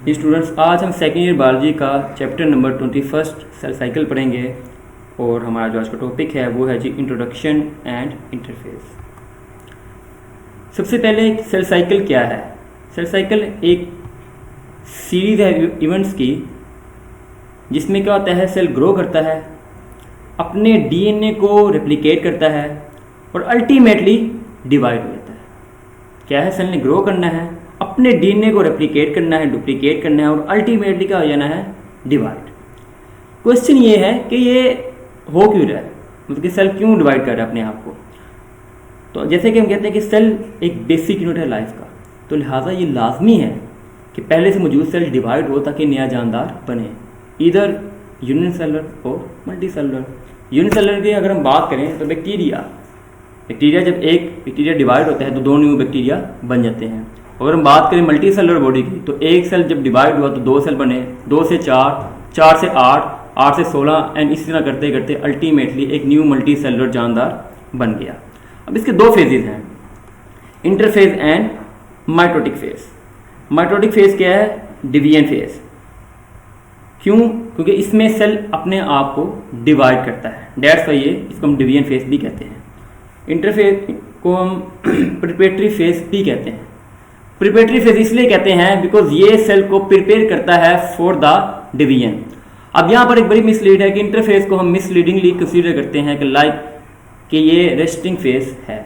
जी students, आज हम second year biology का चैप्टर नंबर 21 सेल साइकिल पढ़ेंगे और हमारा जो आज का टॉपिक है वो है जी इंट्रोडक्शन एंड इंटरफेस। सबसे पहले सेल साइकिल क्या है? सेल साइकिल एक सीरीज है इवेंट्स की जिसमें क्या होता है, सेल ग्रो करता है, अपने डीएनए को रेप्लिकेट करता है और अल्टीमेटली डिवाइड हो जाता है। क्या है? सेल ने ग्रो करना है, अपने डीएनए को रेप्लिकेट करना है, डुप्लीकेट करना है और अल्टीमेटली क्या हो जाना है? डिवाइड। क्वेश्चन ये है कि ये हो क्यों रहा है, मतलब कि सेल क्यों डिवाइड कर रहा है अपने आप को। तो जैसे कि हम कहते हैं कि सेल एक बेसिक यूनिट है लाइफ का, तो लिहाजा ये लाजमी है कि पहले से मौजूद सेल डिवाइड हो ताकि नया जानदार बने, इधर यूनिसेलुलर और मल्टीसेलुलर। यूनिसेलुलर की अगर हम बात करें तो बैक्टीरिया जब एक बैक्टीरिया डिवाइड होता है तो दो न्यू बैक्टीरिया बन जाते हैं। अगर हम बात करें मल्टी सेलुलर बॉडी की तो एक सेल जब डिवाइड हुआ तो दो सेल बने, 2 से 4, 4 से 8, 8 से 16 एंड इसी तरह करते करते अल्टीमेटली एक न्यू मल्टी सेलुलर जानदार बन गया। अब इसके दो फेजेज हैं, interphase and mitotic phase. Mitotic phase क्या है? Division phase. क्यों? क्योंकि इसमें सेल अपने आप को डिवाइड करता है, दैट्स वाई ये इसको हम डिवीजन फेज भी कहते हैं। इंटरफेज को हम प्रिपरेटरी फेज भी कहते हैं। प्रिपरेटरी फेज इसलिए कहते हैं बिकॉज ये सेल को प्रिपेयर करता है फॉर द डिवीजन। अब यहाँ पर एक बड़ी मिसलीड है कि इंटरफेज को हम मिसलीडिंगली कंसीडर करते हैं कि लाइक कि ये रेस्टिंग फेज है।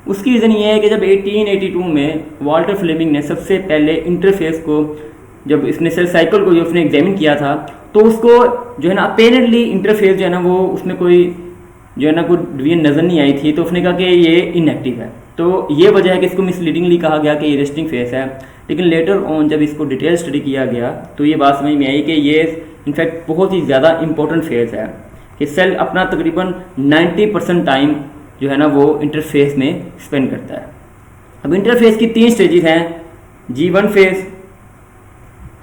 उसकी रीज़न ये है कि जब 1882 में वाल्टर फ्लेमिंग ने सबसे पहले इंटरफेज को, जब इसने सेल साइकिल को जो उसने एग्जामिन किया था, तो उसको जो है ना अपेरेंटली इंटरफेज जो है ना वो उसमें कोई जो है ना कोई डिवीजन नज़र नहीं आई थी, तो उसने कहा कि ये इनएक्टिव है। तो ये वजह है कि इसको मिसलीडिंगली कहा गया कि ये रेस्टिंग फेज है। लेकिन लेटर ऑन जब इसको डिटेल स्टडी किया गया तो ये बात समझ में आई कि ये इनफैक्ट बहुत ही ज़्यादा इंपॉर्टेंट फेज है कि सेल अपना तकरीबन 90% टाइम जो है ना वो इंटरफेस में स्पेंड करता है। अब इंटरफेस की 3 स्टेजेस हैं, G1 phase,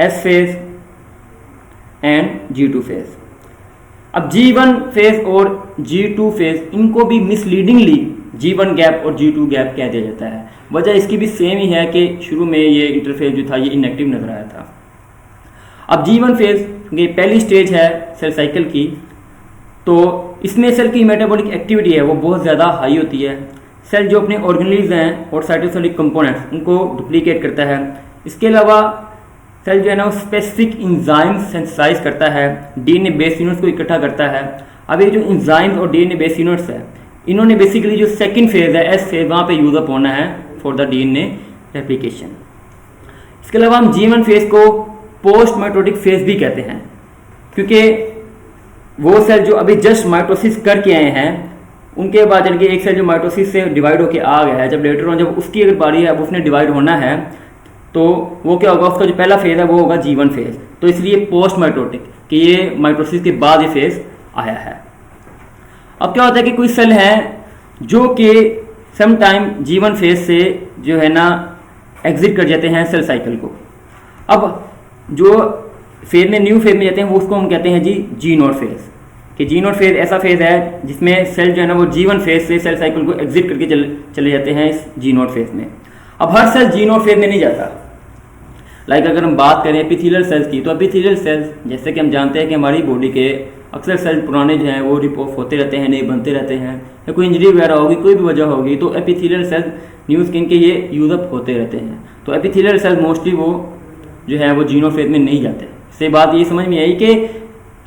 S phase and G2 phase. अब G1 फेज और G2 फेज इनको भी मिसलीडिंगली G1 गैप और G2 गैप कह दिया जाता है। वजह इसकी भी सेम ही है कि शुरू में ये इंटरफेस जो था ये इनएक्टिव नजर आया था। अब G1 फेज ये पहली स्टेज है सेल साइकिल की, तो इसमें सेल की मेटाबॉलिक एक्टिविटी है वो बहुत ज़्यादा हाई होती है। सेल जो अपने ऑर्गेनेल्स हैं और साइटोसोलिक कंपोनेंट्स उनको डुप्लीकेट करता है। इसके अलावा सेल जो है ना वो स्पेसिफिक इंजाइम सिंथेसाइज करता है, डीएनए बेस यूनिट्स को इकट्ठा करता है। अब ये जो इंजाइम्स और डीएनए बेस यूनिट्स है इन्होंने बेसिकली जो सेकंड फेज है एस फेज वहाँ पे यूज अप होना है फॉर द डीएनए रेप्लिकेशन। इसके अलावा हम G1 फेज को पोस्ट माइटोटिक फेज भी कहते हैं, क्योंकि वो सेल जो अभी जस्ट माइटोसिस करके आए हैं उनके बाद जबकि एक सेल जो माइटोसिस से डिवाइड होकर आ गया है, जब लेटर ऑन जब उसकी अगर बारी है अब उसने डिवाइड होना है तो वो क्या होगा, उसका जो पहला फेज है वो होगा G1 फेज। तो इसलिए पोस्ट माइटोटिक कि ये माइटोसिस के बाद ये फेज आया है। अब क्या होता है कि कोई सेल है जो कि सम टाइम G1 फेज से जो है ना एग्जिट कर जाते हैं सेल साइकिल को। अब जो फेज में न्यू फेज में जाते हैं वो उसको हम कहते हैं जी G0 फेज, कि G0 फेज ऐसा फेज है जिसमें सेल जो है ना वो G1 फेज से सेल साइकिल को एग्जिट करके चले जाते हैं इस G0 फेज में। अब हर सेल G0 फेज में नहीं जाता। लाइक अगर हम बात करें एपिथेलियल सेल्स की, तो एपिथेलियल सेल्स जैसे कि हम जानते हैं कि हमारी बॉडी के अक्सर सेल पुराने जो हैं वो रिपोर्ट होते रहते हैं, नए बनते रहते हैं, या कोई इंजरी वगैरह होगी, कोई भी वजह होगी, तो एपिथेलियल सेल्स न्यू स्किन के ये यूजअप होते रहते हैं। तो एपिथेलियल सेल्स मोस्टली वो जो है वो G0 फेज में नहीं जाते। इससे बात ये समझ में आई कि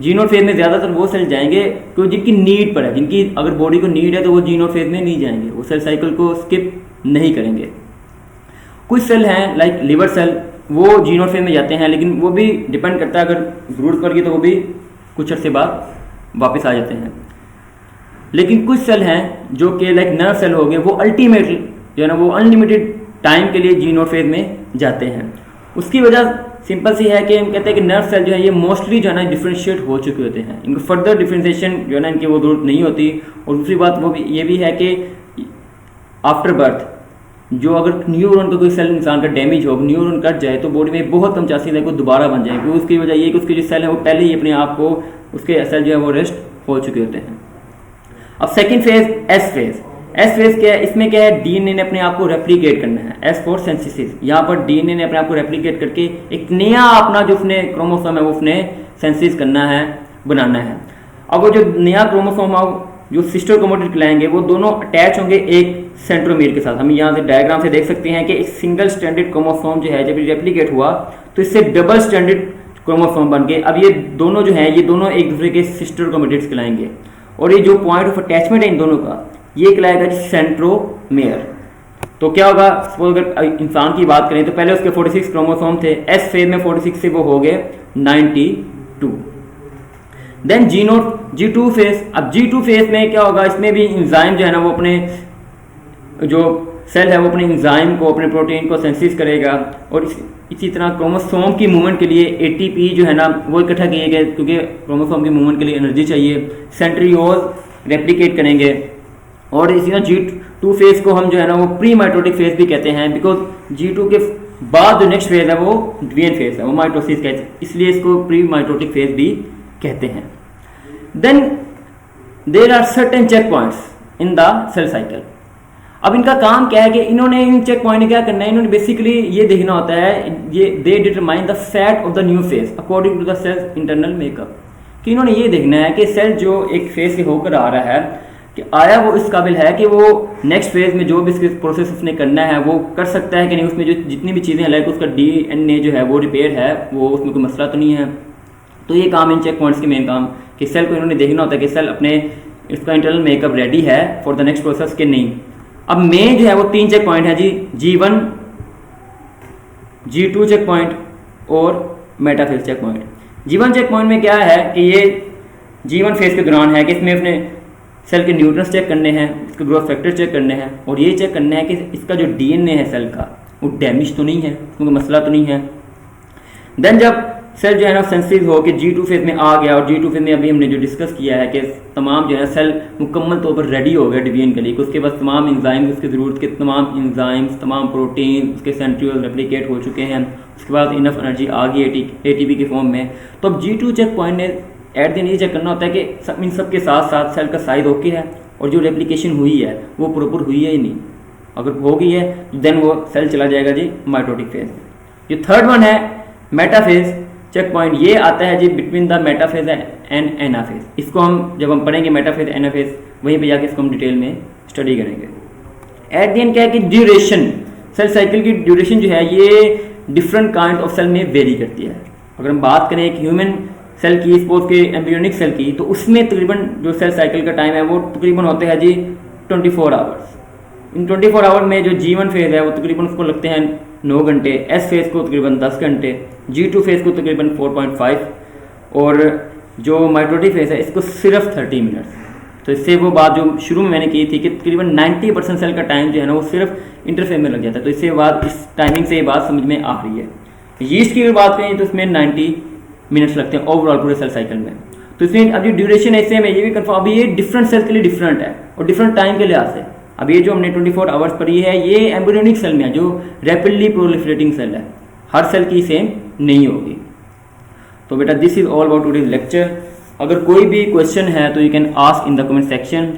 G0 फेज में ज़्यादातर वो सेल जाएंगे क्योंकि जिनकी नीड पर है, जिनकी अगर बॉडी को नीड है तो वो G0 फेज में नहीं जाएंगे, वो सेल साइकिल को स्किप नहीं करेंगे। कुछ सेल हैं लाइक लिवर सेल, वो G0 फेज में जाते हैं, लेकिन वो भी डिपेंड करता है, अगर ज़रूरत पड़ेगी तो वो भी कुछ अर्से बाद वापस आ जाते हैं। लेकिन कुछ सेल हैं जो कि लाइक नर्व सेल हो गए, वो अल्टीमेटली जो है ना वो अनलिमिटेड टाइम के लिए G0 फेज में जाते हैं। उसकी वजह सिंपल सी है कि हम कहते हैं कि नर्व सेल जो है ये मोस्टली जो है ना डिफ्रेंशिएट हो चुके होते हैं, इनको फर्दर डिफ्रेंशिएशन जो है ना इनकी वो जरूरत नहीं होती। और दूसरी बात वो भी ये भी है कि आफ्टर बर्थ जो अगर न्यूरॉन का कोई सेल इंसान का डैमेज हो, न्यूरॉन कट जाए तो बॉडी में बहुत कम चांसेस है कि वो दोबारा बन जाए, क्योंकि उसकी वजह ये कि उसके जो सेल है वो पहले ही अपने आप को उसके सेल जो है वो रेस्ट हो चुके होते हैं। अब second phase S phase, S phase क्या है, इसमें क्या है, डीएनए ने अपने आप को रेप्लिकेट करना है। एस फॉर सिंथेसिस, यहाँ पर डीएनए ने अपने आप को रेप्लिकेट करके एक नया अपना जो उसने क्रोमोसोम है वो उसने सिंथेसिस करना है, बनाना है। अब वो जो नया क्रोमोसोम है जो सिस्टर क्रोमैटिड कहलाएंगे वो दोनों अटैच होंगे एक सेंट्रोमीर के साथ। हम यहाँ से डायग्राम से देख सकते हैं कि एक सिंगल स्टैंडर्ड क्रोमोसोम जो है जब रेप्लिकेट हुआ तो इससे डबल स्टैंडर्ड क्रोमोसोम बन गए। अब ये दोनों जो है ये दोनों एक दूसरे के सिस्टर क्रोमैटिड्स कहलाएंगे और ये जो पॉइंट ऑफ अटैचमेंट है इन दोनों का ये कहलाएगा सेंट्रोमेयर। तो क्या होगा, सपोज अगर इंसान की बात करें तो पहले उसके 46 क्रोमोसोम थे, एस फेज में 46 से वो हो गए 92। देन G2 फेज, अब G2 फेज में क्या होगा, इसमें भी इंजाइम जो है ना वो अपने जो सेल है वो अपने इंजाइम को, अपने प्रोटीन को सिंथेसिस करेगा और इसी तरह क्रोमोसोम की मूवमेंट के लिए एटीपी जो है ना वो इकट्ठा किए गए, क्योंकि क्रोमोसोम की मूवमेंट के लिए एनर्जी चाहिए। सेंट्रियोल रेप्लिकेट करेंगे और इसी तरह G2 फेज को हम जो है ना वो प्री माइटोटिक फेज भी कहते हैं, बिकॉज G2 के बाद जो नेक्स्ट फेज है वो डिवीजन फेज है, वो माइटोसिस कहते हैं, इसलिए इसको प्री माइटोटिक फेज भी कहते हैं। Then there are certain checkpoints in the cell cycle. अब इनका काम क्या है कि इन्होंने इन चेक पॉइंट क्या करना है, इन्होंने बेसिकली ये देखना होता है, ये they determine the fate of the new phase according to the cell internal makeup, कि इन्होंने ये देखना है कि सेल जो एक फेज से होकर आ रहा है कि आया वो इस काबिल है कि वो नेक्स्ट फेज में जो भी इसके प्रोसेस उसने करना है वो कर सकता है कि नहीं, उसमें जो जितनी भी चीज़ें लाइक उसका डीएनए जो है वो रिपेयर है, वो उसमें कोई मसला तो नहीं है। तो ये काम इन चेक पॉइंट्स के मेन काम कि सेल को इन्होंने देखना होता है कि सेल अपने इसका इंटरनल मेकअप रेडी है फॉर द नेक्स्ट प्रोसेस के नहीं। अब मेन जो है वो 3 चेक पॉइंट है जी, G1, G2 चेक पॉइंट और metaphase checkpoint. G1 checkpoint में क्या है कि ये G1 फेज के दौरान है कि इसमें अपने सेल के न्यूट्रंस चेक करने हैं, इसके ग्रोथ फैक्टर चेक करने हैं और ये चेक करना है कि इसका जो डीएनए है सेल का वो डैमेज तो नहीं है, क्योंकि मसला तो नहीं है। देन जब सेल जो है ना सेंसिटिव हो कि G2 फेज में आ गया और G2 फेज में अभी हमने जो डिस्कस किया है कि तमाम जो है सेल मुकम्मल तौर पर रेडी हो गया डिवीजन के लिए, कि उसके पास तमाम इंजाइम उसकी ज़रूरत के तमाम इंजाइम्स तमाम प्रोटीन उसके सेंट्रियोल रेप्लिकेट हो चुके हैं, उसके बाद इनफ एनर्जी आ गई एटीपी के फॉर्म में। तो अब G2 चेक पॉइंट ने एट दिन ये चेक करना होता है कि इन सब के साथ साथ सेल का साइज ओके है और जो रेप्लिकेशन हुई है वो प्रॉपर हुई है या नहीं। अगर हो गई है देन वो सेल चला जाएगा जी माइटोटिक फेज। जो थर्ड वन है मेटाफेज चेक पॉइंट, ये आता है जी between the metaphase and anaphase. इसको हम जब हम पढ़ेंगे मेटाफेज एनाफेज वहीं पे जाके इसको हम डिटेल में स्टडी करेंगे। एट द एंड क्या है कि ड्यूरेशन, सेल साइकिल की ड्यूरेशन जो है ये डिफरेंट काइंड ऑफ सेल में वेरी करती है। अगर हम बात करें एक ह्यूमन सेल की, सपोज के एम्ब्रियोनिक सेल की, तो उसमें तकरीबन जो सेल साइकिल का टाइम है वो तकरीबन होते हैं जी 24 आवर्स। इन 24 आवर में जो G1 फेज है वो तकरीबन उसको लगते हैं 9 घंटे, एस फेज को तकरीबन 10 घंटे, G2 फेज को तकरीबन 4.5 और जो माइटोटिक फेज है इसको सिर्फ 30 मिनट्स। तो इससे वो बात जो शुरू में मैंने की थी कि तकरीबन 90% सेल का टाइम जो है ना वो सिर्फ इंटरफेज में लग जाता है। तो इससे बात इस टाइमिंग से ये बात समझ में आ रही है। यीस्ट की अगर बात करें तो इसमें 90 मिनट्स लगते हैं ओवरऑल पूरे सेल साइकिल में। तो इसमें अब जो ड्यूरेशन है इससे मैं ये भी कंफर्म, अभी ये डिफरेंट सेल के लिए डिफरेंट है और डिफरेंट टाइम के लिहाज से। अब ये जो हमने 24 आवर्स पढ़ी है ये एम्ब्रियोनिक सेल में है जो रैपिडली प्रोलिफरेटिंग सेल है, हर सेल की सेम नहीं होगी। तो बेटा this is all about today's lecture. अगर कोई भी क्वेश्चन है तो you can ask in the comment section.